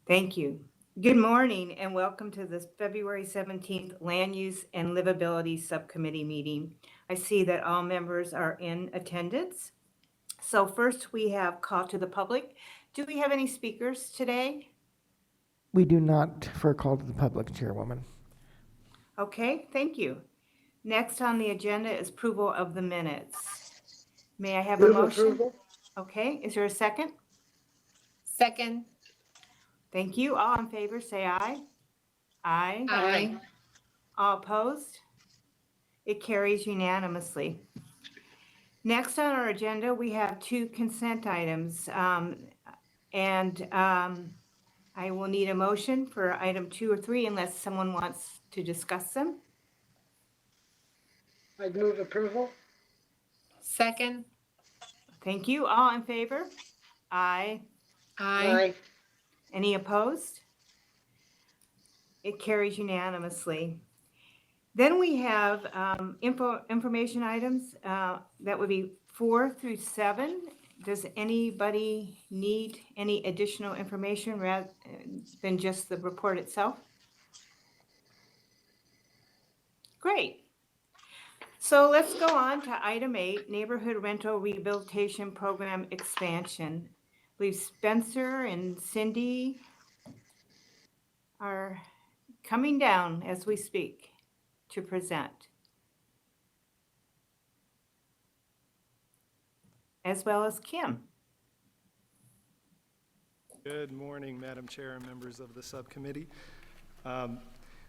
Thank you. Good morning and welcome to this February 17th Land Use and Livability Subcommittee meeting. I see that all members are in attendance. So first we have call to the public. Do we have any speakers today? We do not for a call to the public, Chairwoman. Okay, thank you. Next on the agenda is approval of the minutes. May I have a Move motion? approval. Okay, is there a second? Second. Thank you. All in favor, say aye. Aye. Aye. All opposed? It carries unanimously. Next on our agenda, we have two consent items. I will need a motion for item 2 or 3 unless someone wants to discuss them. I'd move approval. Second. Thank you. All in favor? Aye. Aye. Any opposed? It carries unanimously. Then we have information items that would be 4 through 7. Does anybody need any additional information rather than just the report itself? Great. So let's go on to item 8, Neighborhood Rental Rehabilitation Program Expansion. I believe Spencer and Cindy are coming down as we speak to present, as well as Kim. Good morning, Madam Chair and members of the subcommittee.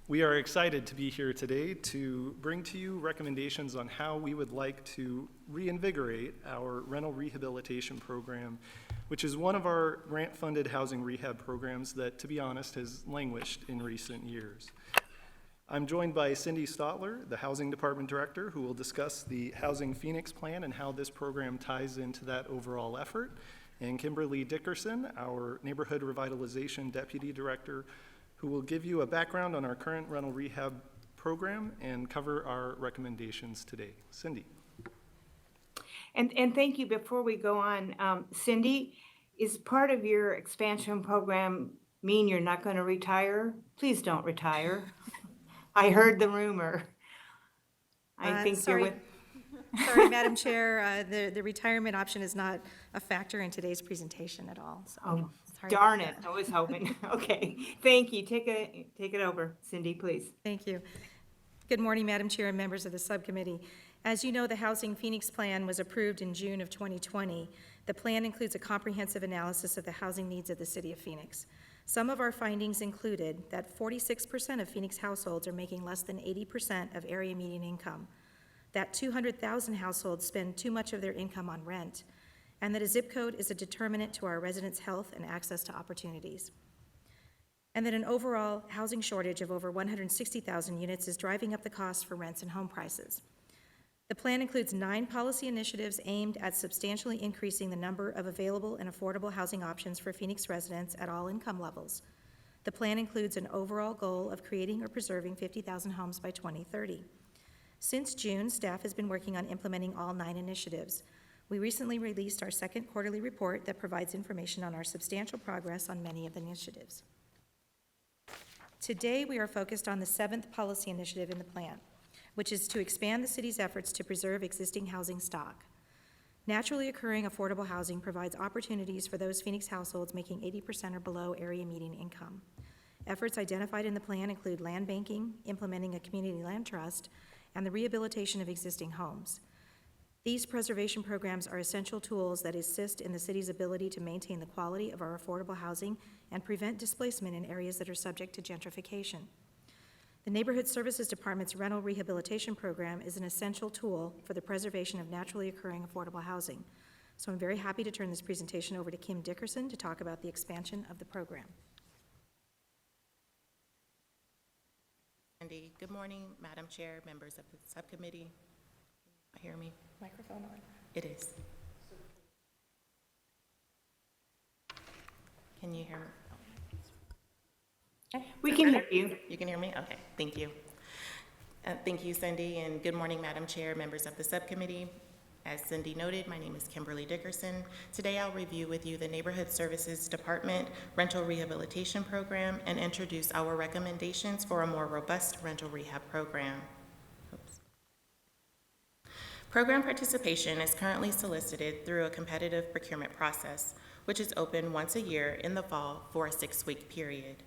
We are excited to be here today to bring to you recommendations on how we would like to reinvigorate our rental rehabilitation program, which is one of our grant-funded housing rehab programs that, to be honest, has languished in recent years. I'm joined by Cindy Stotler, the Housing Department Director, who will discuss the Housing Phoenix Plan and how this program ties into that overall effort, and Kimberly Dickerson, our Neighborhood Revitalization Deputy Director, who will give you a background on our current rental rehab program and cover our recommendations today. Cindy. And thank you. Before we go on, Cindy, is part of your expansion program mean you're not going to retire? Please don't retire. I heard the rumor. I think sorry. you're with. Sorry, Madam Chair, the retirement option is not a factor in today's presentation at all. So Oh, sorry darn about it. that. I was hoping. Okay. Thank you. Take it over, Cindy, please. Thank you. Good morning, Madam Chair and members of the subcommittee. As you know, the Housing Phoenix Plan was approved in June of 2020. The plan includes a comprehensive analysis of the housing needs of the city of Phoenix. Some of our findings included that 46% of Phoenix households are making less than 80% of area median income, that 200,000 households spend too much of their income on rent, and that a zip code is a determinant to our residents' health and access to opportunities, and that an overall housing shortage of over 160,000 units is driving up the cost for rents and home prices. The plan includes 9 policy initiatives aimed at substantially increasing the number of available and affordable housing options for Phoenix residents at all income levels. The plan includes an overall goal of creating or preserving 50,000 homes by 2030. Since June, staff has been working on implementing all 9 initiatives. We recently released our second quarterly report that provides information on our substantial progress on many of the initiatives. Today, we are focused on the 7th policy initiative in the plan, which is to expand the city's efforts to preserve existing housing stock. Naturally occurring affordable housing provides opportunities for those Phoenix households making 80% or below area median income. Efforts identified in the plan include land banking, implementing a community land trust, and the rehabilitation of existing homes. These preservation programs are essential tools that assist in the city's ability to maintain the quality of our affordable housing and prevent displacement in areas that are subject to gentrification. The Neighborhood Services Department's rental rehabilitation program is an essential tool for the preservation of naturally occurring affordable housing. So I'm very happy to turn this presentation over to Kim Dickerson to talk about the expansion of the program. Andy, good morning, Madam Chair, members of the subcommittee. Can you hear me? Microphone on. It is. Can you hear me? We can hear you. You can hear me? Okay, thank you. Thank you, Cindy, and good morning, Madam Chair, members of the subcommittee. As Cindy noted, my name is Kimberly Dickerson. Today I'll review with you the Neighborhood Services Department Rental Rehabilitation Program and introduce our recommendations for a more robust rental rehab program. Oops. Program participation is currently solicited through a competitive procurement process, which is open once a year in the fall for a 6-week period.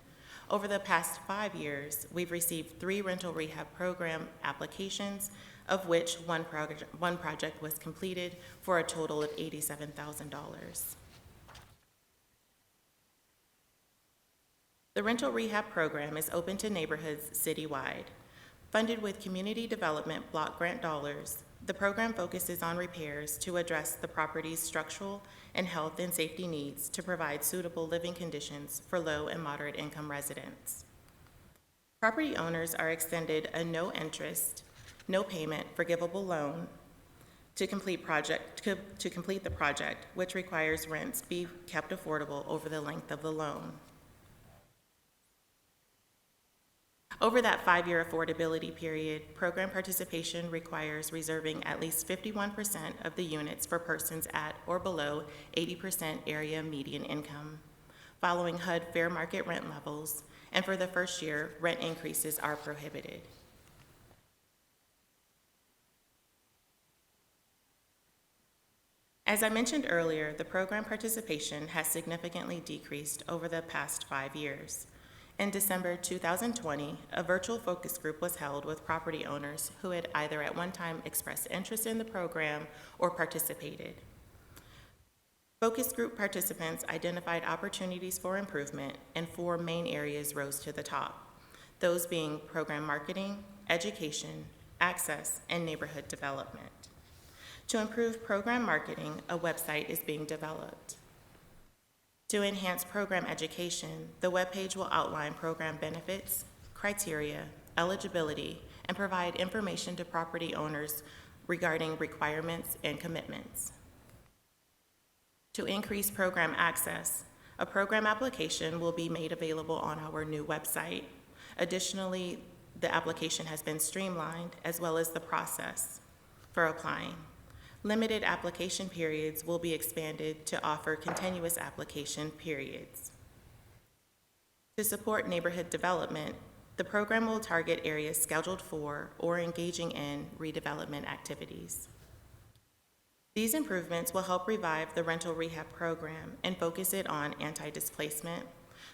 Over the past 5 years, we've received 3 rental rehab program applications, of which one project was completed for a total of $87,000. The rental rehab program is open to neighborhoods citywide. Funded with community development block grant dollars, the program focuses on repairs to address the property's structural and health and safety needs to provide suitable living conditions for low and moderate income residents. Property owners are extended a no interest, no payment forgivable loan to complete the project, which requires rents be kept affordable over the length of the loan. Over that 5-year affordability period, program participation requires reserving at least 51% of the units for persons at or below 80% area median income, following HUD fair market rent levels, and for the first year, rent increases are prohibited. As I mentioned earlier, the program participation has significantly decreased over the past 5 years. In December 2020, a virtual focus group was held with property owners who had either at one time expressed interest in the program or participated. Focus group participants identified opportunities for improvement, and 4 main areas rose to the top, those being program marketing, education, access, and neighborhood development. To improve program marketing, a website is being developed. To enhance program education, the webpage will outline program benefits, criteria, eligibility, and provide information to property owners regarding requirements and commitments. To increase program access, a program application will be made available on our new website. Additionally, the application has been streamlined, as well as the process for applying. Limited application periods will be expanded to offer continuous application periods. To support neighborhood development, the program will target areas scheduled for or engaging in redevelopment activities. These improvements will help revive the rental rehab program and focus it on anti-displacement,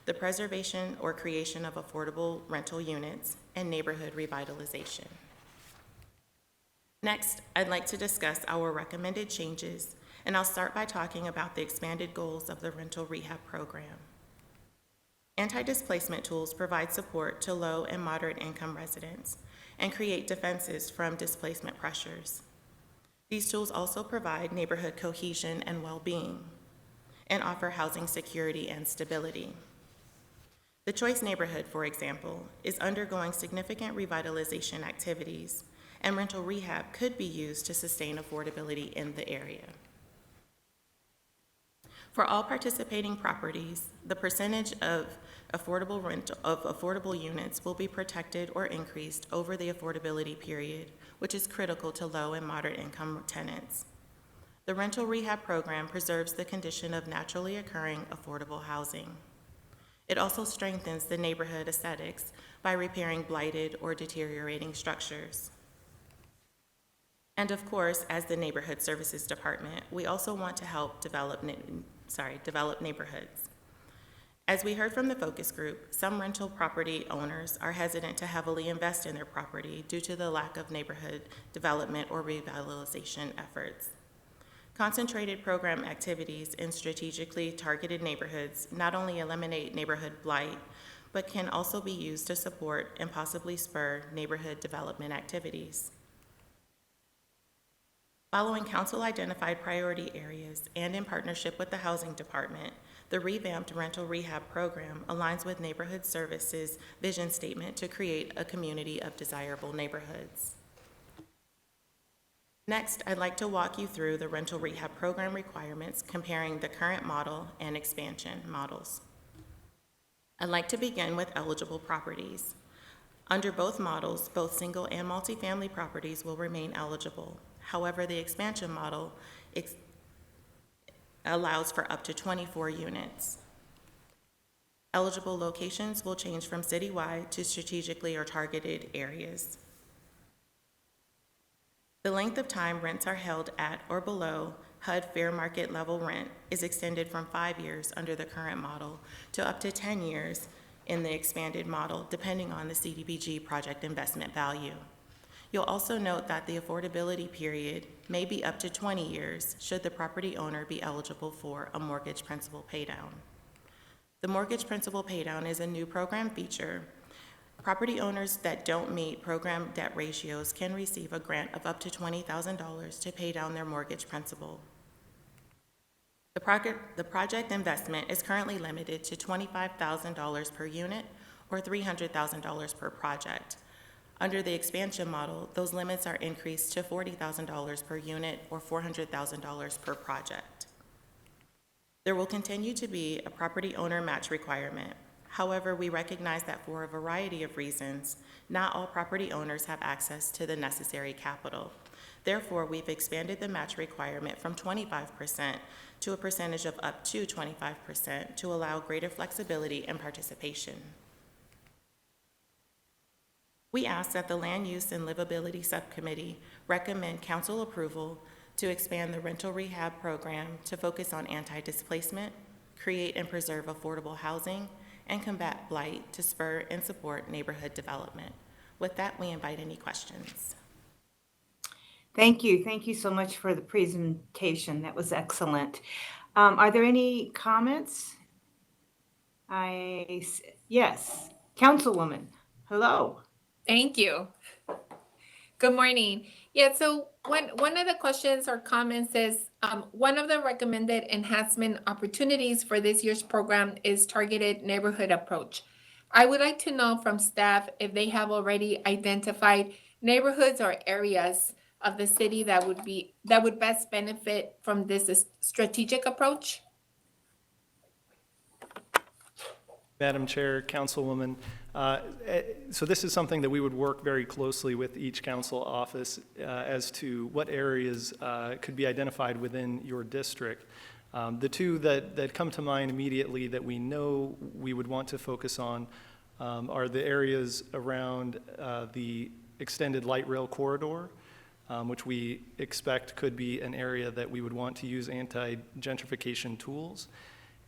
the preservation or creation of affordable rental units, and neighborhood revitalization. Next, I'd like to discuss our recommended changes, and I'll start by talking about the expanded goals of the rental rehab program. Anti-displacement tools provide support to low and moderate income residents and create defenses from displacement pressures. These tools also provide neighborhood cohesion and well-being and offer housing security and stability. The Choice neighborhood, for example, is undergoing significant revitalization activities, and rental rehab could be used to sustain affordability in the area. For all participating properties, the percentage of affordable units will be protected or increased over the affordability period, which is critical to low and moderate income tenants. The rental rehab program preserves the condition of naturally occurring affordable housing. It also strengthens the neighborhood aesthetics by repairing blighted or deteriorating structures. And of course, as the Neighborhood Services Department, we also want to help develop neighborhoods. As we heard from the focus group, some rental property owners are hesitant to heavily invest in their property due to the lack of neighborhood development or revitalization efforts. Concentrated program activities in strategically targeted neighborhoods not only eliminate neighborhood blight, but can also be used to support and possibly spur neighborhood development activities. Following council-identified priority areas and in partnership with the Housing Department, the revamped rental rehab program aligns with Neighborhood Services' vision statement to create a community of desirable neighborhoods. Next, I'd like to walk you through the rental rehab program requirements, comparing the current model and expansion models. I'd like to begin with eligible properties. Under both models, both single and multifamily properties will remain eligible. However, the expansion model allows for up to 24 units. Eligible locations will change from citywide to strategically or targeted areas. The length of time rents are held at or below HUD fair market level rent is extended from 5 years under the current model to up to 10 years in the expanded model, depending on the CDBG project investment value. You'll also note that the affordability period may be up to 20 years should the property owner be eligible for a mortgage principal paydown. The mortgage principal paydown is a new program feature. Property owners that don't meet program debt ratios can receive a grant of up to $20,000 to pay down their mortgage principal. The project investment is currently limited to $25,000 per unit or $300,000 per project. Under the expansion model, those limits are increased to $40,000 per unit or $400,000 per project. There will continue to be a property owner match requirement. However, we recognize that for a variety of reasons, not all property owners have access to the necessary capital. Therefore, we've expanded the match requirement from 25% to a percentage of up to 25% to allow greater flexibility and participation. We ask that the Land Use and Livability Subcommittee recommend council approval to expand the rental rehab program to focus on anti-displacement, create and preserve affordable housing, and combat blight to spur and support neighborhood development. With that, we invite any questions. Thank you. Thank you so much for the presentation. That was excellent. Are there any comments? Yes, Councilwoman, hello. Thank you. Good morning. Yeah, so one of the questions or comments is, one of the recommended enhancement opportunities for this year's program is targeted neighborhood approach. I would like to know from staff if they have already identified neighborhoods or areas of the city that would best benefit from this strategic approach. Madam Chair, Councilwoman, so this is something that we would work very closely with each council office as to what areas could be identified within your district. The two that come to mind immediately that we know we would want to focus on are the areas around the extended light rail corridor, which we expect could be an area that we would want to use anti-gentrification tools.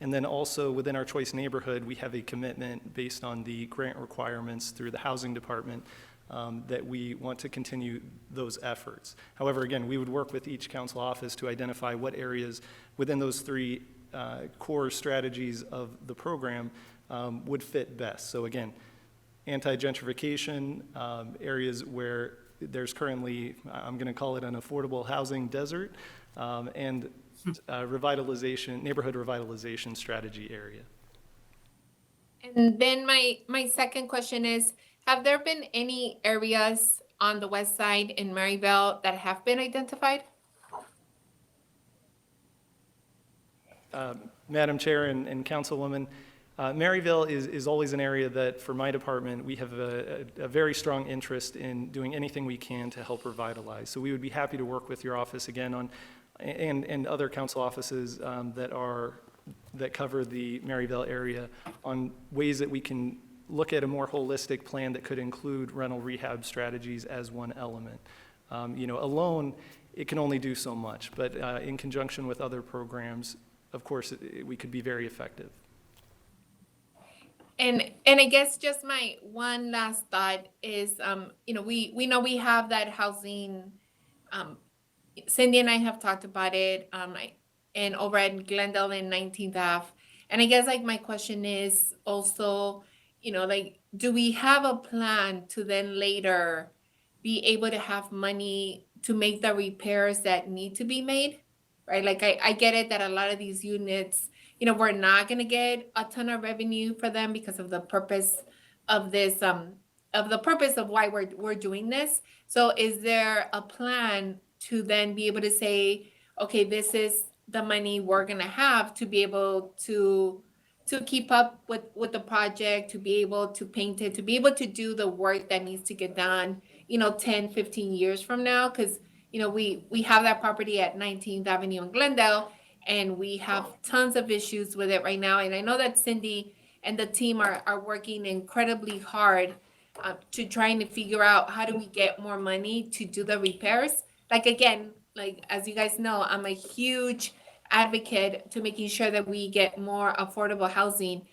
And then also within our choice neighborhood, we have a commitment based on the grant requirements through the housing department that we want to continue those efforts. However, again, we would work with each council office to identify what areas within those three core strategies of the program would fit best. So again, anti-gentrification, areas where there's currently, I'm going to call it an affordable housing desert, and revitalization, neighborhood revitalization strategy area. And then my second question is, have there been any areas on the west side in Maryville that have been identified? Madam Chair and Councilwoman, Maryville is always an area that, for my department, we have a very strong interest in doing anything we can to help revitalize. So we would be happy to work with your office again on, and other council offices that cover the Maryville area on ways that we can look at a more holistic plan that could include rental rehab strategies as one element. Alone, it can only do so much, but in conjunction with other programs, of course, we could be very effective. And I guess just my one last thought is, we know we have that housing, Cindy and I have talked about it, and over at Glendale and 19th Ave. And I guess my question is also, do we have a plan to then later be able to have money to make the repairs that need to be made, right? I get it that a lot of these units, we're not going to get a ton of revenue for them because of the purpose of this, of the purpose of why we're doing this. So is there a plan to then be able to say, okay, this is the money we're going to have to be able to keep up with the project, to be able to paint it, to be able to do the work that needs to get done, 10, 15 years from now? Because, we have that property at 19th Avenue in Glendale, and we have tons of issues with it right now. And I know that Cindy and the team are working incredibly hard to trying to figure out how do we get more money to do the repairs. Like, again, like, as you guys know, I'm a huge advocate to making sure that we get more affordable housing.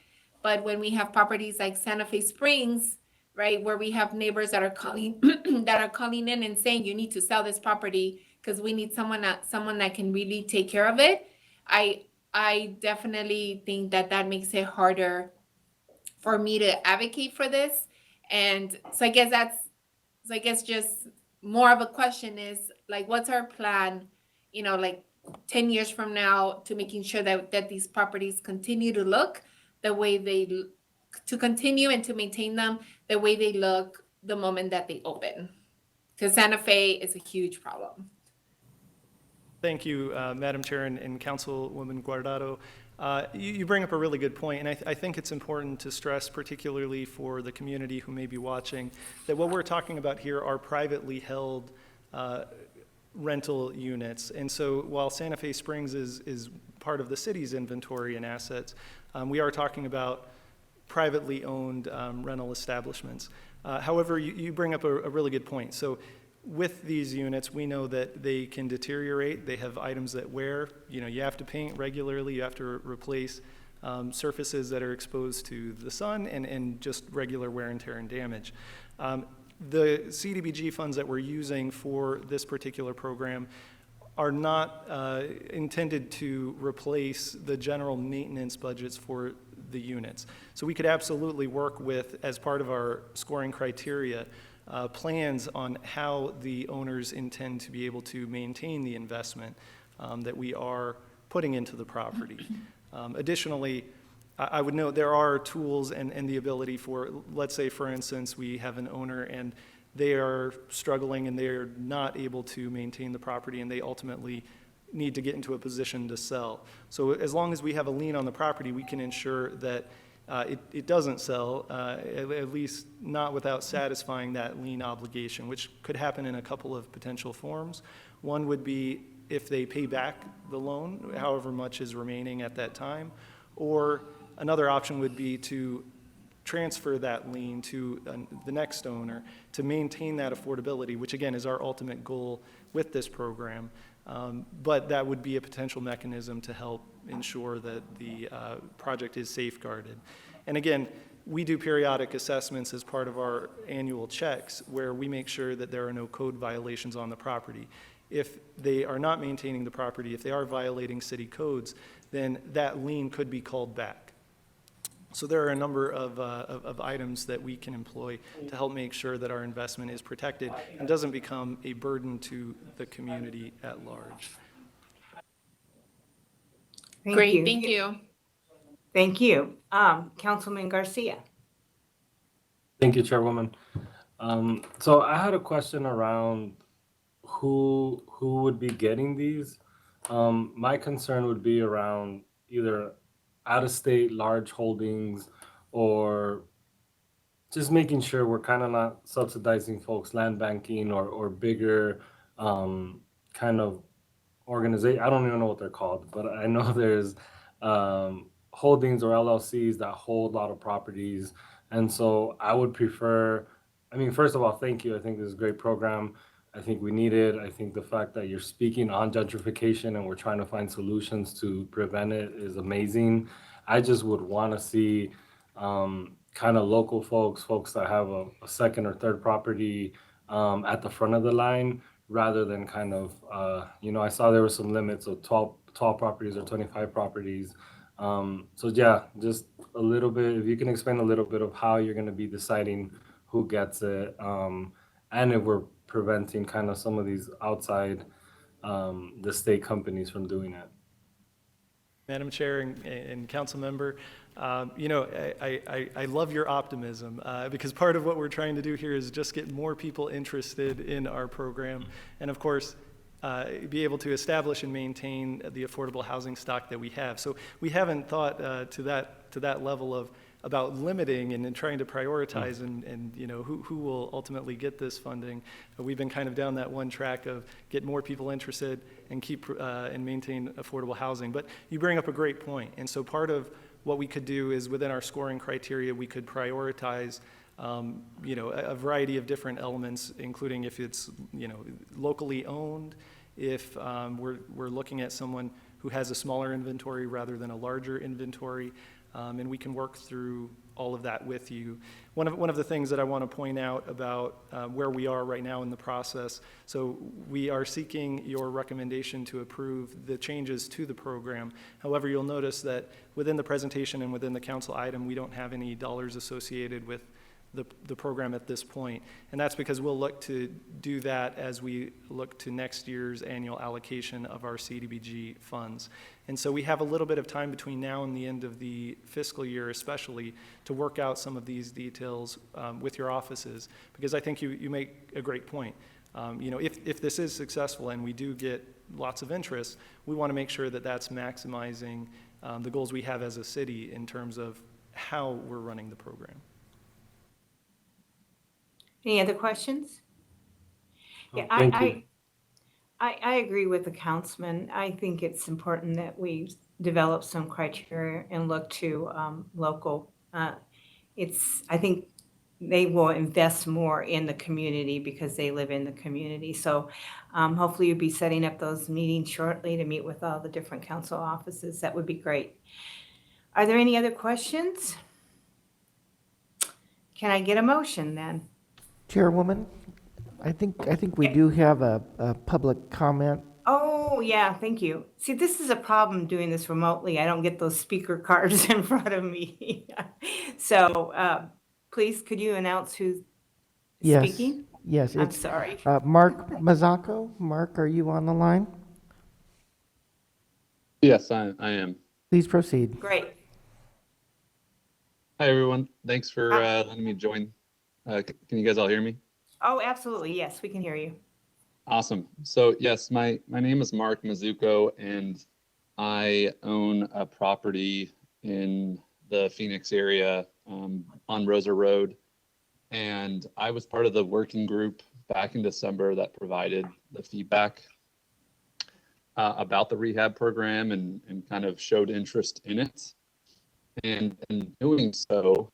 But when we have properties like Santa Fe Springs, right, where we have neighbors that are calling that are calling in and saying you need to sell this property because we need someone that can really take care of it, I definitely think that makes it harder for me to advocate for this. And so I guess just more of a question is, like, what's our plan, like 10 years from now, to making sure that these properties continue to look the way to continue and to maintain them the way they look the moment that they open. Because Santa Fe is a huge problem. Thank you, Madam Chair and Councilwoman Guardado. You bring up a really good point, and I think it's important to stress, particularly for the community who may be watching, that what we're talking about here are privately held rental units. And so while Santa Fe Springs is part of the city's inventory and assets, we are talking about privately owned rental establishments. However, you bring up a really good point. So with these units, we know that they can deteriorate. They have items that wear. You have to paint regularly. You have to replace surfaces that are exposed to the sun and just regular wear and tear and damage. The CDBG funds that we're using for this particular program are not intended to replace the general maintenance budgets for the units. So we could absolutely work with, as part of our scoring criteria, plans on how the owners intend to be able to maintain the investment that we are putting into the property. Additionally, I would note there are tools and the ability for, let's say, for instance, we have an owner and they are struggling and they're not able to maintain the property and they ultimately need to get into a position to sell. So as long as we have a lien on the property, we can ensure that it doesn't sell, at least not without satisfying that lien obligation, which could happen in a couple of potential forms. One would be if they pay back the loan, however much is remaining at that time, or another option would be to transfer that lien to the next owner to maintain that affordability, which again is our ultimate goal with this program. But that would be a potential mechanism to help ensure that the project is safeguarded. And again, we do periodic assessments as part of our annual checks where we make sure that there are no code violations on the property. If they are not maintaining the property, if they are violating city codes, then that lien could be called back. So there are a number of items that we can employ to help make sure that our investment is protected and doesn't become a burden to the community at large. Great, thank you. Thank you. Councilman Garcia. Thank you, Chairwoman. So I had a question around who would be getting these. My concern would be around either out-of-state large holdings or just making sure we're kind of not subsidizing folks, land banking or bigger kind of organization. I don't even know what they're called, but I know there's holdings or LLCs that hold a lot of properties. And so I would prefer, first of all, thank you. I think this is a great program. I think we need it. I think the fact that you're speaking on gentrification and we're trying to find solutions to prevent it is amazing. I just would want to see kind of local folks that have a second or third property at the front of the line, rather than kind of, I saw there were some limits of 12 properties or 25 properties. So yeah, just a little bit, if you can explain a little bit of how you're going to be deciding who gets it, and if we're preventing kind of some of these outside the state companies from doing it. Madam Chair and Council Member, I love your optimism because part of what we're trying to do here is just get more people interested in our program and, of course, be able to establish and maintain the affordable housing stock that we have. So we haven't thought to that level of about limiting and then trying to prioritize and you know, who will ultimately get this funding. We've been kind of down that one track of get more people interested and keep and maintain affordable housing. But you bring up a great point. And so part of what we could do is within our scoring criteria, we could prioritize you know, a variety of different elements, including if it's, you know, locally owned, if we're looking at someone who has a smaller inventory rather than a larger inventory, and we can work through all of that with you. One of the things that I want to point out about where we are right now in the process, so we are seeking your recommendation to approve the changes to the program. However, you'll notice that within the presentation and within the council item, we don't have any dollars associated with the program at this point. And that's because we'll look to do that as we look to next year's annual allocation of our CDBG funds. And so we have a little bit of time between now and the end of the fiscal year, especially, to work out some of these details with your offices, because I think you make a great point. You know, if this is successful and we do get lots of interest, we want to make sure that that's maximizing the goals we have as a city in terms of how we're running the program. Any other questions? Yeah, Thank you. I agree with the councilman. I think it's important that we develop some criteria and look to local. I think they will invest more in the community because they live in the community. So hopefully you'll be setting up those meetings shortly to meet with all the different council offices. That would be great. Are there any other questions? Can I get a motion then? Chairwoman, I think we do have a public comment. Oh, yeah, thank you. See, this is a problem doing this remotely. I don't get those speaker cards in front of me. So please, could you announce who's Yes. speaking? Yes, I'm it's sorry. Mark Mazzacco. Mark, are you on the line? Yes, I am. Please proceed. Great. Hi, everyone. Thanks for Hi. letting me join. Can you guys all hear me? Oh, absolutely. Yes, we can hear you. Awesome. So yes, my name is Mark Mazzucco, and I own a property in the Phoenix area on Rosa Road. And I was part of the working group back in December that provided the feedback about the rehab program and kind of showed interest in it. And in doing so,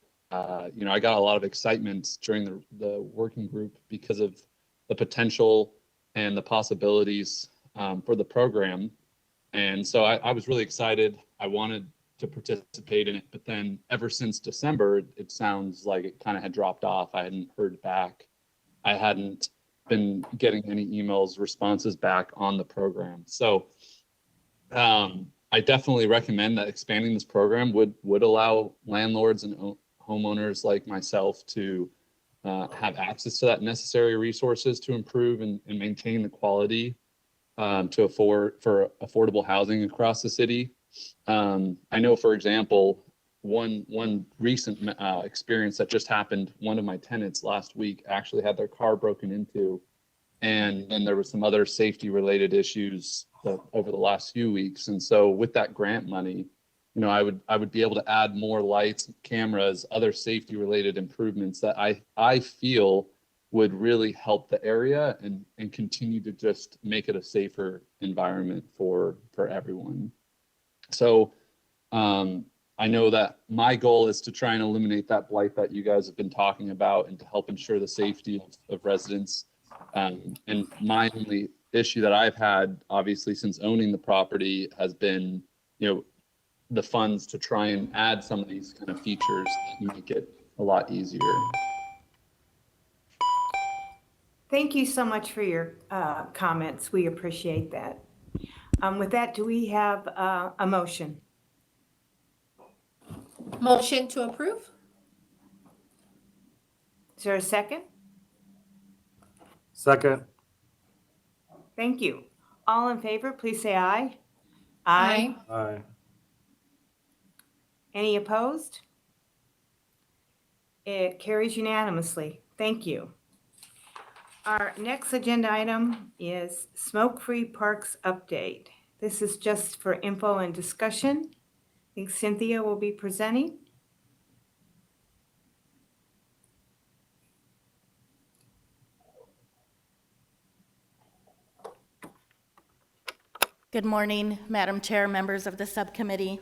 you know, I got a lot of excitement during the working group because of the potential and the possibilities for the program. And so I was really excited. I wanted to participate in it, but then ever since December, it sounds like it kind of had dropped off. I hadn't heard back. I hadn't been getting any emails, responses back on the program. So I definitely recommend that expanding this program would allow landlords and homeowners like myself to have access to that necessary resources to improve and maintain the quality for affordable housing across the city. I know, for example, one recent experience that just happened, one of my tenants last week actually had their car broken into, and then there were some other safety related issues over the last few weeks. And so with that grant money, you know, I would be able to add more lights, cameras, other safety related improvements that I feel would really help the area and continue to just make it a safer environment for everyone. So I know that my goal is to try and eliminate that blight that you guys have been talking about and to help ensure the safety of residents. And my only issue that I've had, obviously, since owning the property has been, you know, the funds to try and add some of these kind of features that make it a lot easier. Thank you so much for your comments. We appreciate that. With that, do we have a motion? Motion to approve? Is there a second? Second. Thank you. All in favor, please say aye. Aye. Aye. Any opposed? It carries unanimously. Thank you. Our next agenda item is Smoke-Free Parks Update. This is just for info and discussion. I think Cynthia will be presenting. Good morning, Madam Chair, members of the subcommittee.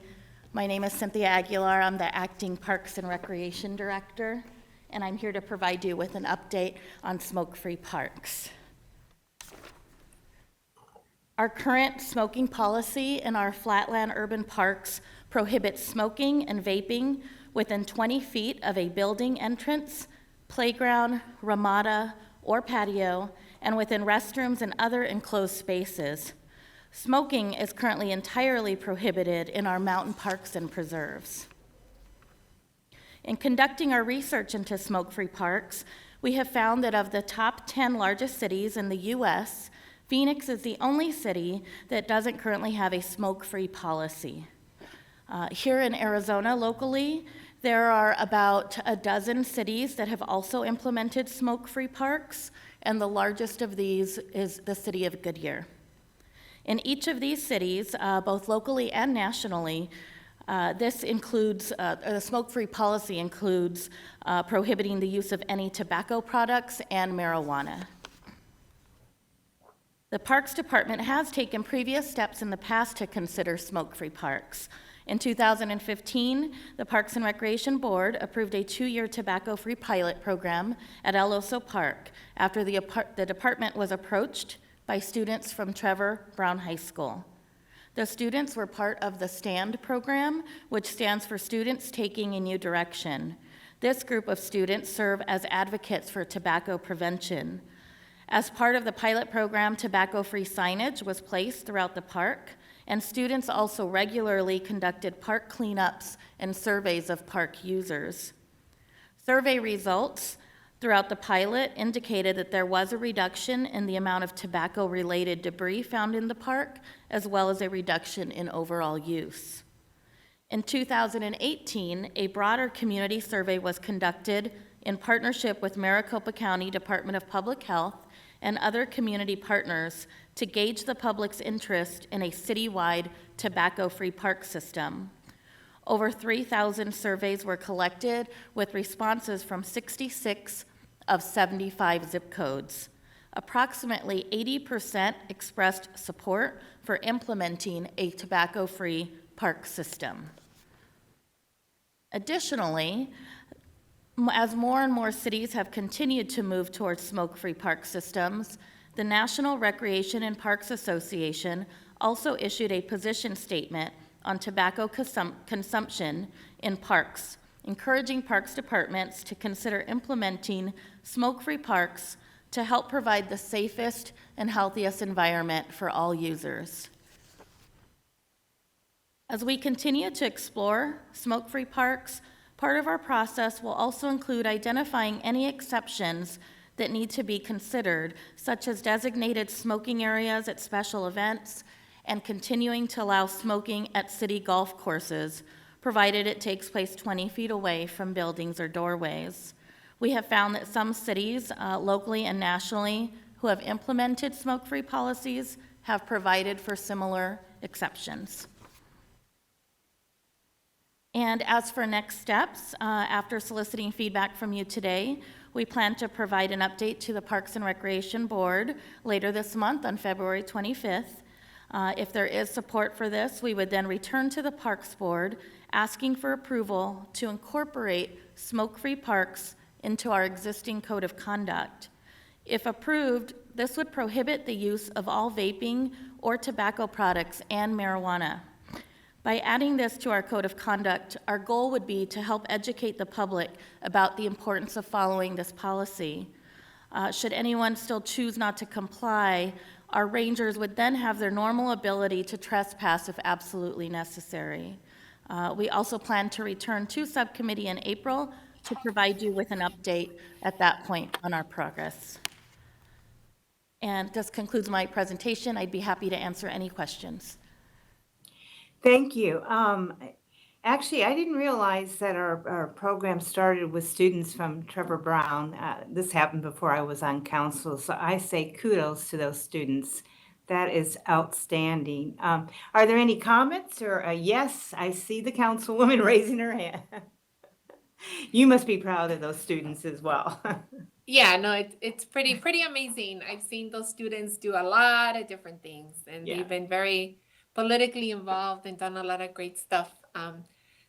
My name is Cynthia Aguilar. I'm the Acting Parks and Recreation Director, and I'm here to provide you with an update on smoke-free parks. Our current smoking policy in our flatland urban parks prohibits smoking and vaping within 20 feet of a building entrance, playground, ramada, or patio, and within restrooms and other enclosed spaces. Smoking is currently entirely prohibited in our mountain parks and preserves. In conducting our research into smoke-free parks, we have found that of the top 10 largest cities in the U.S., Phoenix is the only city that doesn't currently have a smoke-free policy. Here in Arizona locally, there are about a dozen cities that have also implemented smoke-free parks, and the largest of these is the city of Goodyear. In each of these cities, both locally and nationally, this includes, the smoke-free policy includes prohibiting the use of any tobacco products and marijuana. The Parks Department has taken previous steps in the past to consider smoke-free parks. In 2015, the Parks and Recreation Board approved a 2-year tobacco-free pilot program at El Oso Park after the department was approached by students from Trevor Brown High School. The students were part of the STAND program, which stands for Students Taking a New Direction. This group of students serve as advocates for tobacco prevention. As part of the pilot program, tobacco-free signage was placed throughout the park, and students also regularly conducted park cleanups and surveys of park users. Survey results throughout the pilot indicated that there was a reduction in the amount of tobacco-related debris found in the park, as well as a reduction in overall use. In 2018, a broader community survey was conducted in partnership with Maricopa County Department of Public Health and other community partners to gauge the public's interest in a citywide tobacco-free park system. Over 3,000 surveys were collected with responses from 66 of 75 zip codes. Approximately 80% expressed support for implementing a tobacco-free park system. Additionally, as more and more cities have continued to move towards smoke-free park systems, the National Recreation and Parks Association also issued a position statement on tobacco consumption in parks, encouraging parks departments to consider implementing smoke-free parks to help provide the safest and healthiest environment for all users. As we continue to explore smoke-free parks, part of our process will also include identifying any exceptions that need to be considered, such as designated smoking areas at special events and continuing to allow smoking at city golf courses, provided it takes place 20 feet away from buildings or doorways. We have found that some cities, locally and nationally, who have implemented smoke-free policies have provided for similar exceptions. And as for next steps, after soliciting feedback from you today, we plan to provide an update to the Parks and Recreation Board later this month on February 25th. If there is support for this, we would then return to the Parks Board asking for approval to incorporate smoke-free parks into our existing code of conduct. If approved, this would prohibit the use of all vaping or tobacco products and marijuana. By adding this to our code of conduct, our goal would be to help educate the public about the importance of following this policy. Should anyone still choose not to comply, our rangers would then have their normal ability to trespass if absolutely necessary. We also plan to return to subcommittee in April to provide you with an update at that point on our progress. And this concludes my presentation. I'd be happy to answer any questions. Thank you. Actually, I didn't realize that our program started with students from Trevor Brown. This happened before I was on council, so I say kudos to those students. That is outstanding. Are there any comments or yes, I see the councilwoman raising her hand. You must be proud of those students as well. Yeah, no, it's pretty amazing. I've seen those students do a lot of different things, and Yeah. they've been very politically involved and done a lot of great stuff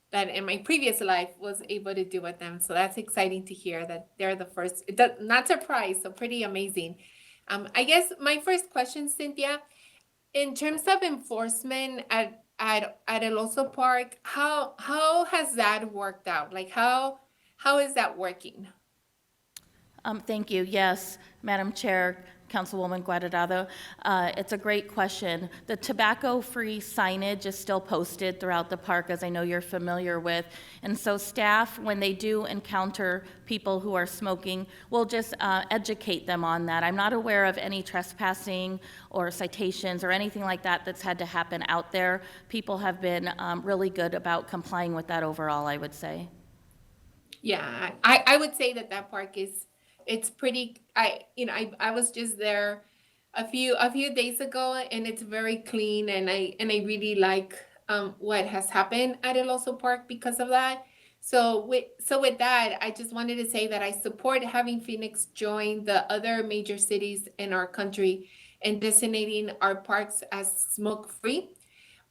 that in my previous life was able to do with them. So that's exciting to hear that they're the first. Not surprised, so pretty amazing. I guess my first question, Cynthia, in terms of enforcement at El Oso Park, how has that worked out? Like how is that working? Thank you. Yes, Madam Chair, Councilwoman Guardado. It's a great question. The tobacco-free signage is still posted throughout the park, as I know you're familiar with. And so staff, when they do encounter people who are smoking, will just educate them on that. I'm not aware of any trespassing or citations or anything like that that's had to happen out there. People have been really good about complying with that overall, I would say. Yeah, I would say that park it's pretty. I was just there a few days ago, and it's very clean, and I really like what has happened at El Oso Park because of that. So with that, I just wanted to say that I support having Phoenix join the other major cities in our country and designating our parks as smoke free.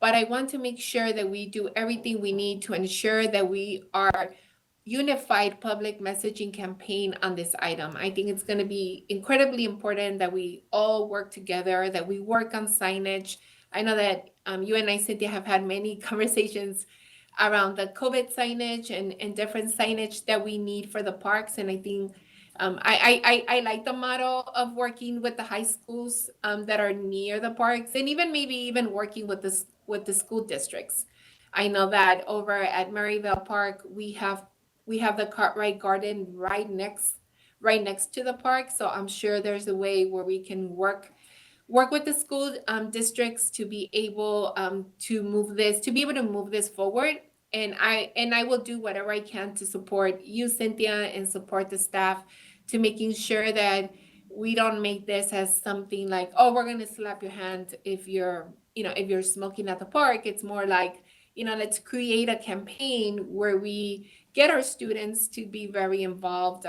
But I want to make sure that we do everything we need to ensure that we are unified public messaging campaign on this item. I think it's going to be incredibly important that we all work together, that we work on signage. I know that you and I, Cynthia, have had many conversations around the COVID signage and different signage that we need for the parks. And I think I like the model of working with the high schools that are near the parks, and even maybe even working with the school districts. I know that over at Maryvale Park, we have the Cartwright Garden right next to the park. So I'm sure there's a way where we can work with the school districts to be able to be able to move this forward. And I will do whatever I can to support you, Cynthia, and support the staff to making sure that we don't make this as something like, oh, we're going to slap your hand if you're smoking at the park. It's more like, let's create a campaign where we get our students to be very involved,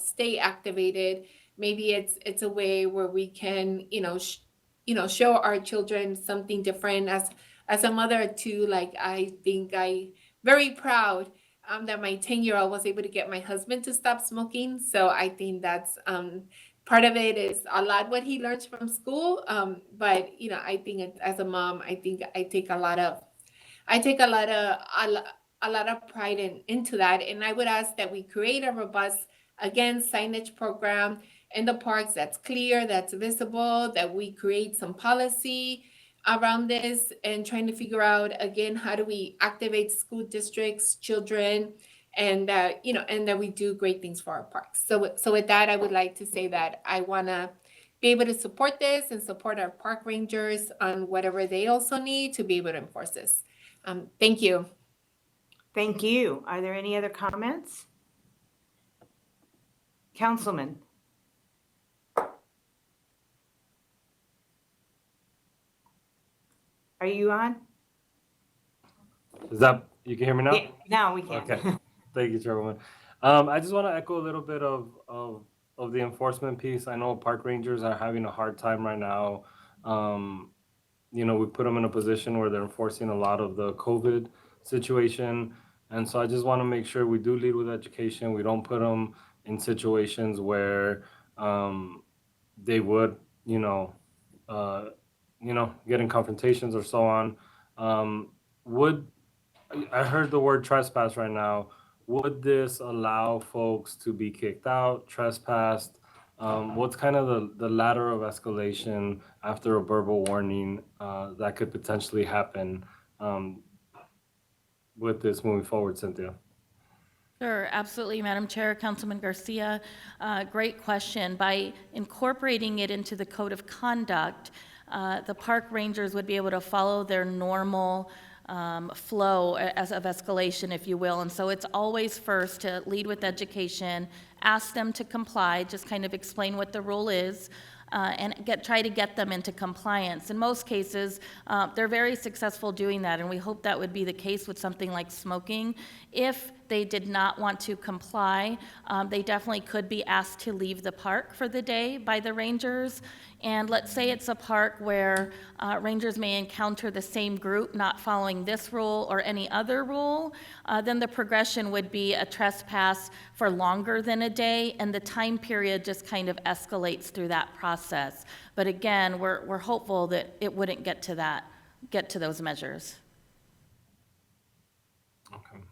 stay activated. Maybe it's a way where we can, show our children something different. As a mother too, like I think I very proud that my 10-year-old was able to get my husband to stop smoking. So I think that's part of it is a lot what he learns from school. But I think as a mom, I think I take a lot of pride into that. And I would ask that we create a robust, again, signage program in the parks that's clear, that's visible, that we create some policy around this, and trying to figure out, again, how do we activate school districts, children, and and that we do great things for our parks. So with that, I would like to say that I want to be able to support this and support our park rangers on whatever they also need to be able to enforce this. Thank you. Thank you. Are there any other comments? Councilman? Are you on? Is that, you can hear me now? Yeah, now we can. Okay, thank you, Chairwoman. I just want to echo a little bit of the enforcement piece. I know park rangers are having a hard time right now. We put them in a position where they're enforcing a lot of the COVID situation. And so I just want to make sure we do lead with education. We don't put them in situations where they would, get in confrontations or so on. I heard the word trespass right now. Would this allow folks to be kicked out, trespassed? What's kind of the ladder of escalation after a verbal warning that could potentially happen with this moving forward, Cynthia? Sure, absolutely, Madam Chair, Councilman Garcia. Great question. By incorporating it into the code of conduct, the park rangers would be able to follow their normal flow of escalation, if you will. And so it's always first to lead with education, ask them to comply, just kind of explain what the rule is, and try to get them into compliance. In most cases, they're very successful doing that, and we hope that would be the case with something like smoking. If they did not want to comply, they definitely could be asked to leave the park for the day by the rangers. And let's say it's a park where rangers may encounter the same group not following this rule or any other rule, then the progression would be a trespass for longer than a day, and the time period just kind of escalates through that process. But again, we're hopeful that it wouldn't get to those measures. Okay.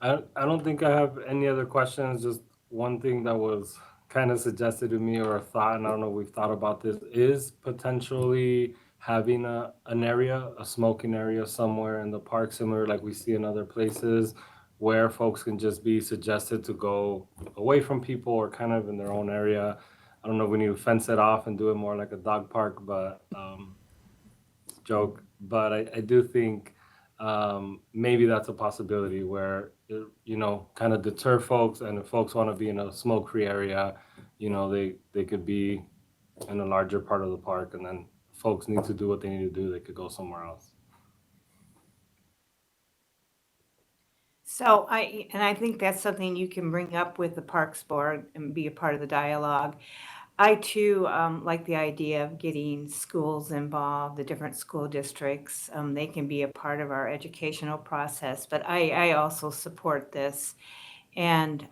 I don't think I have any other questions. Just one thing that was kind of suggested to me or a thought, and I don't know if we've thought about this, is potentially having an area, a smoking area somewhere in the park, similar like we see in other places, where folks can just be suggested to go away from people or kind of in their own area. I don't know if we need to fence it off and do it more like a dog park, but joke. But I do think maybe that's a possibility where, kind of deter folks, and if folks want to be in a smoke-free area, they could be in a larger part of the park, and then folks need to do what they need to do, they could go somewhere else. So I think that's something you can bring up with the Parks Board and be a part of the dialogue. I too like the idea of getting schools involved, the different school districts. They can be a part of our educational process, but I also support this and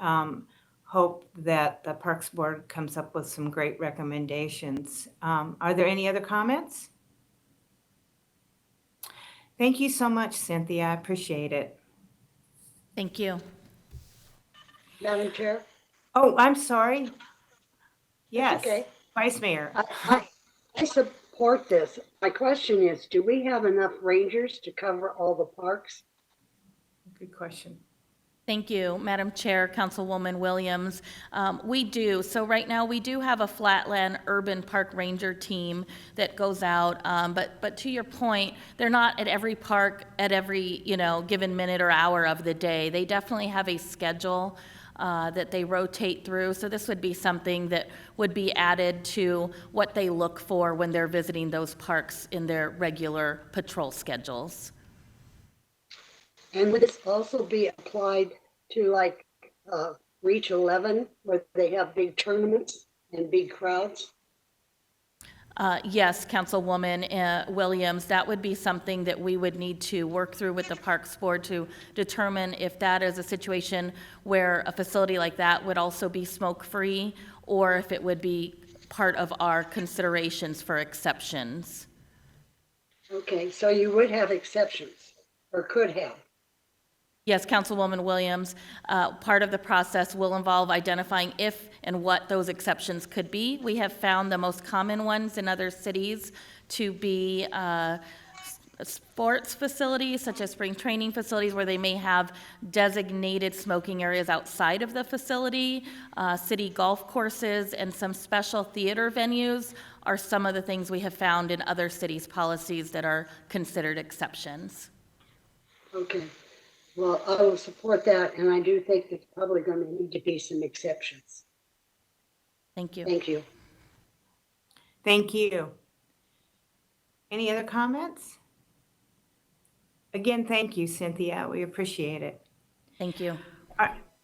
hope that the Parks Board comes up with some great recommendations. Are there any other comments? Thank you so much, Cynthia. I appreciate it. Thank you. Madam Chair? Oh, I'm sorry. Yes, okay. Vice Mayor. I support this. My question is, do we have enough rangers to cover all the parks? Good question. Thank you, Madam Chair, Councilwoman Williams. We do. So right now we do have a Flatland Urban Park Ranger team that goes out. But to your point, they're not at every park at every given minute or hour of the day. They definitely have a schedule that they rotate through. So this would be something that would be added to what they look for when they're visiting those parks in their regular patrol schedules. And would this also be applied to like Reach 11, where they have big tournaments and big crowds? Yes, Councilwoman Williams, that would be something that we would need to work through with the Parks Board to determine if that is a situation where a facility like that would also be smoke-free, or if it would be part of our considerations for exceptions. Okay, so you would have exceptions, or could have. Yes, Councilwoman Williams, part of the process will involve identifying if and what those exceptions could be. We have found the most common ones in other cities to be sports facilities, such as spring training facilities, where they may have designated smoking areas outside of the facility. City golf courses and some special theater venues are some of the things we have found in other cities' policies that are considered exceptions. Okay. Well, I will support that, and I do think there's probably going to need to be some exceptions. Thank you. Thank you. Thank you. Any other comments? Again, thank you, Cynthia. We appreciate it. Thank you.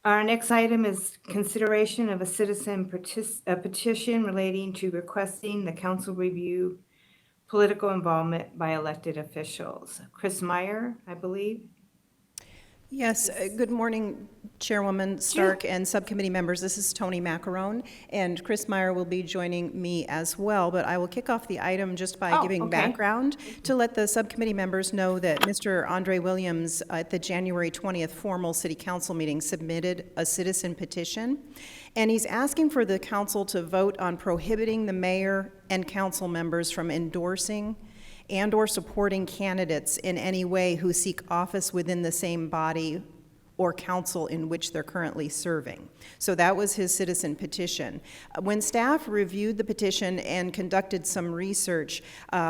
Our next item is consideration of a citizen petition relating to requesting the council review political involvement by elected officials. Chris Meyer, I believe. Yes, good morning, Chairwoman Stark and subcommittee members. This is Tony Macarone, and Chris Meyer will be joining me as well, but I will kick off the item just by giving background to let the subcommittee members know that Mr. Andre Williams at the January 20th formal city council meeting submitted a citizen petition, and he's asking for the council to vote on prohibiting the mayor and council members from endorsing and or supporting candidates in any way who seek office within the same body or council in which they're currently serving. So that was his citizen petition. When staff reviewed the petition and conducted some research,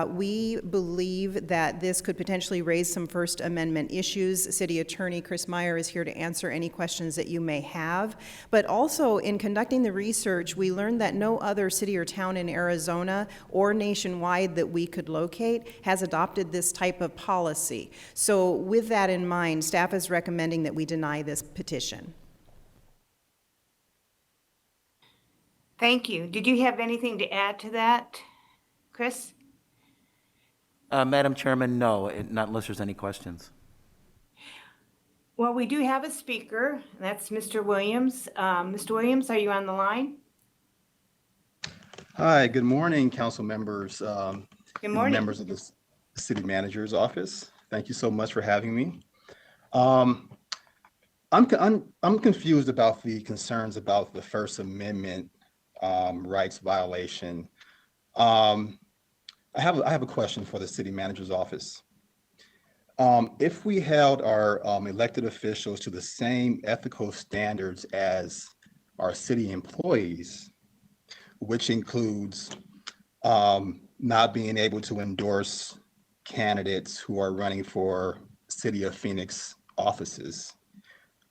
we believe that this could potentially raise some First Amendment issues. City Attorney Chris Meyer is here to answer any questions that you may have. But also, in conducting the research, we learned that no other city or town in Arizona or nationwide that we could locate has adopted this type of policy. So with that in mind, staff is recommending that we deny this petition. Thank you. Did you have anything to add to that, Chris? Madam Chairman, no, not unless there's any questions. Well, we do have a speaker. That's Mr. Williams. Mr. Williams, are you on the line? Hi, good morning, council members. Good morning. Members of the city manager's office. Thank you so much for having me. I'm confused about the concerns about the First Amendment rights violation. I have a question for the city manager's office. If we held our elected officials to the same ethical standards as our city employees, which includes not being able to endorse candidates who are running for City of Phoenix offices,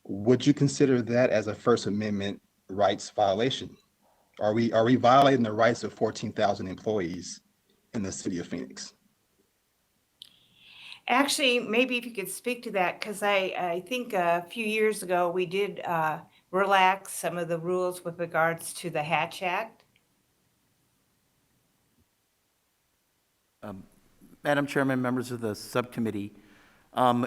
would you consider that as a First Amendment rights violation? Are we violating the rights of 14,000 employees in the City of Phoenix? Actually, maybe if you could speak to that, because I think a few years ago we did relax some of the rules with regards to the Hatch Act. Madam Chairman, members of the subcommittee,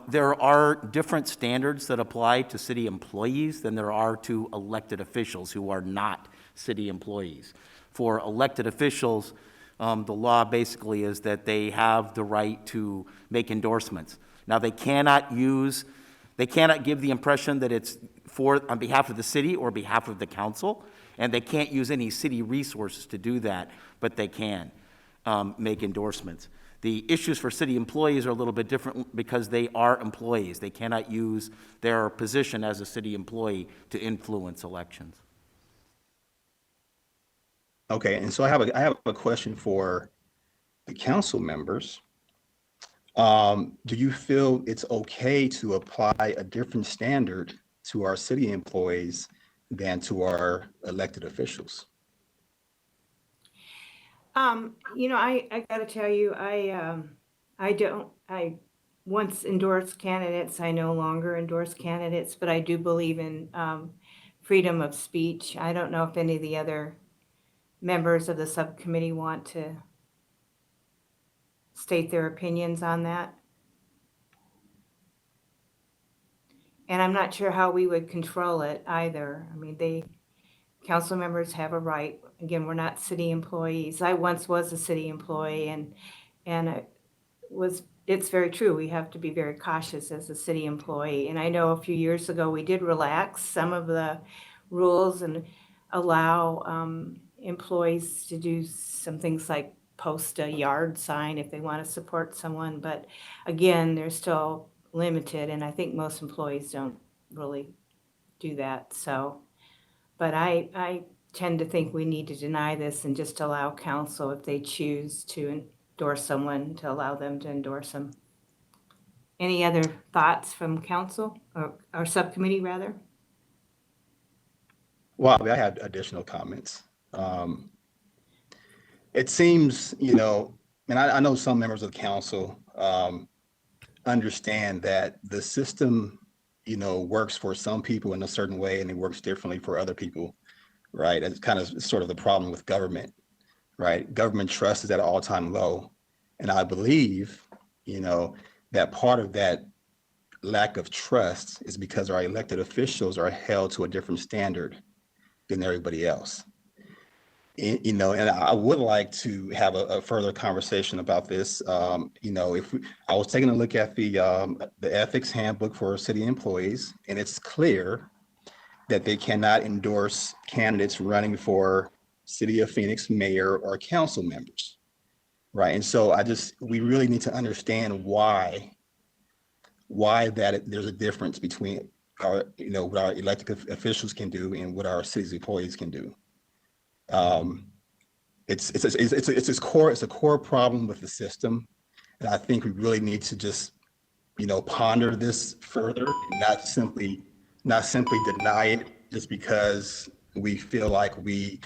there are different standards that apply to city employees than there are to elected officials who are not city employees. For elected officials, the law basically is that they have the right to make endorsements. Now, they cannot give the impression that it's on behalf of the city or behalf of the council, and they can't use any city resources to do that, but they can make endorsements. The issues for city employees are a little bit different because they are employees. They cannot use their position as a city employee to influence elections. Okay, and so I have a question for the council members. Do you feel it's okay to apply a different standard to our city employees than to our elected officials? I got to tell you, I once endorsed candidates. I no longer endorse candidates, but I do believe in freedom of speech. I don't know if any of the other members of the subcommittee want to state their opinions on that. And I'm not sure how we would control it either. I mean, council members have a right. Again, we're not city employees. I once was a city employee, and it's very true. We have to be very cautious as a city employee. And I know a few years ago we did relax some of the rules and allow employees to do some things like post a yard sign if they want to support someone. But again, they're still limited, and I think most employees don't really do that. So, but I tend to think we need to deny this and just allow council, if they choose to endorse someone, to allow them to endorse them. Any other thoughts from council or subcommittee rather? Well, I had additional comments. It seems, and I know some members of the council understand that the system, works for some people in a certain way and it works differently for other people, right? It's kind of sort of the problem with government, right? Government trust is at an all-time low. And I believe, that part of that lack of trust is because our elected officials are held to a different standard than everybody else. And I would like to have a further conversation about this. I was taking a look at the ethics handbook for city employees, and it's clear that they cannot endorse candidates running for City of Phoenix mayor or council members, right? And so we really need to understand why there's a difference between what our elected officials can do and what our city's employees can do. It's a core problem with the system, and I think we really need to just ponder this further, and not simply deny it just because we feel like we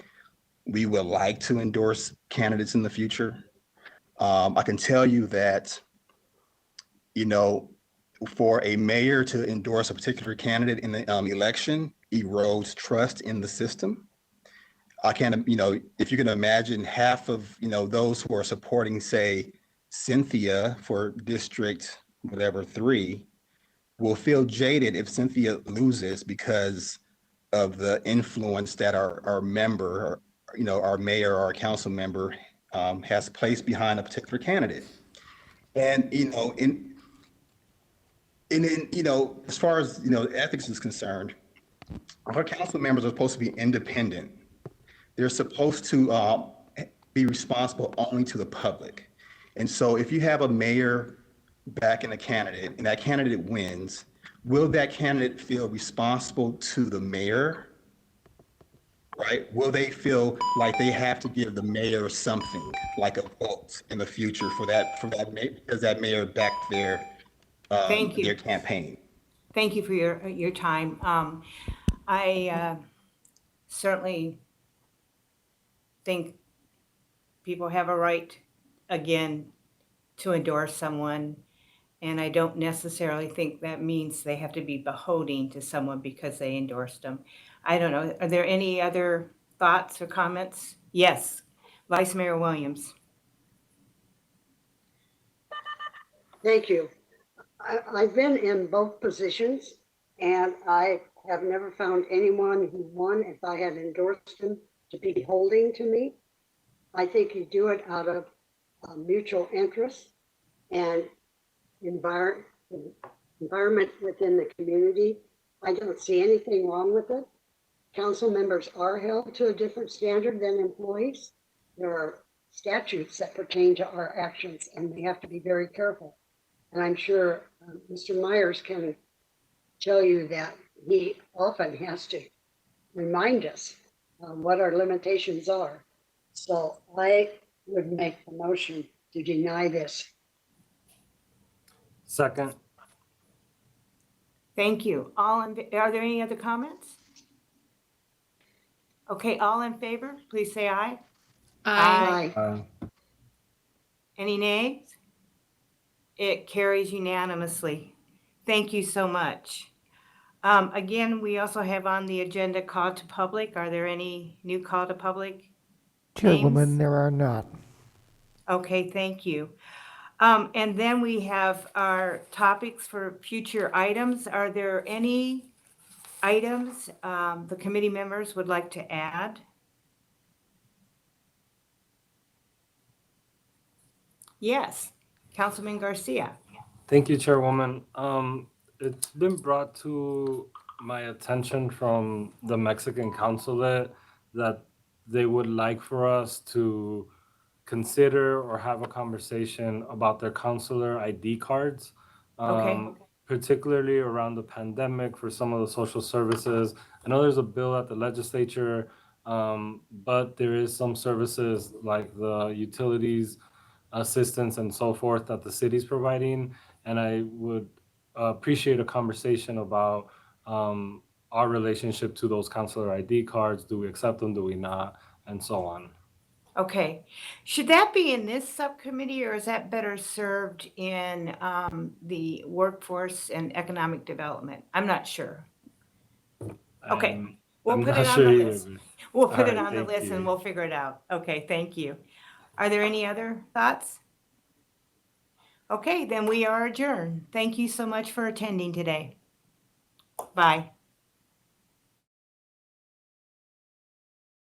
would like to endorse candidates in the future. I can tell you that, for a mayor to endorse a particular candidate in the election erodes trust in the system. I can't, if you can imagine half of, those who are supporting, say, Cynthia for District whatever 3 will feel jaded if Cynthia loses because of the influence that our member, our mayor or our council member has placed behind a particular candidate. And, as far as, ethics is concerned, our council members are supposed to be independent. They're supposed to be responsible only to the public. And so if you have a mayor backing a candidate and that candidate wins, will that candidate feel responsible to the mayor? Right? Will they feel like they have to give the mayor something like a vote in the future for that mayor, because that mayor backed their campaign? Thank you for your time. I certainly think people have a right, again, to endorse someone. And I don't necessarily think that means they have to be beholden to someone because they endorsed them. I don't know. Are there any other thoughts or comments? Yes, Vice Mayor Williams. Thank you. I've been in both positions, and I have never found anyone who won if I had endorsed him to be beholden to me. I think you do it out of mutual interest and environment within the community. I don't see anything wrong with it. Council members are held to a different standard than employees. There are statutes that pertain to our actions, and we have to be very careful. And I'm sure Mr. Myers can tell you that he often has to remind us what our limitations are. So I would make the motion to deny this. Second. Thank you. Are there any other comments? Okay, all in favor, please say aye. Aye. Any nays? It carries unanimously. Thank you so much. Again, we also have on the agenda call to public. Are there any new call to public? Chairwoman, names? there are not. Okay, thank you. And then we have our topics for future items. Are there any items the committee members would like to add? Yes, Councilman Garcia. Thank you, Chairwoman. It's been brought to my attention from the Mexican consulate that they would like for us to consider or have a conversation about their consular ID cards, particularly around the pandemic for some of the social services. I know there's a bill at the legislature, but there is some services like the utilities assistance and so forth that the city's providing. And I would appreciate a conversation about our relationship to those consular ID cards. Do we accept them? Do we not? And so on. Okay. Should that be in this subcommittee, or is that better served in the workforce and economic development? I'm not sure. Okay. We'll put it on the list. We'll put it on the list and we'll figure it out. Okay, thank you. Are there any other thoughts? Okay, then we are adjourned. Thank you so much for attending today. Bye.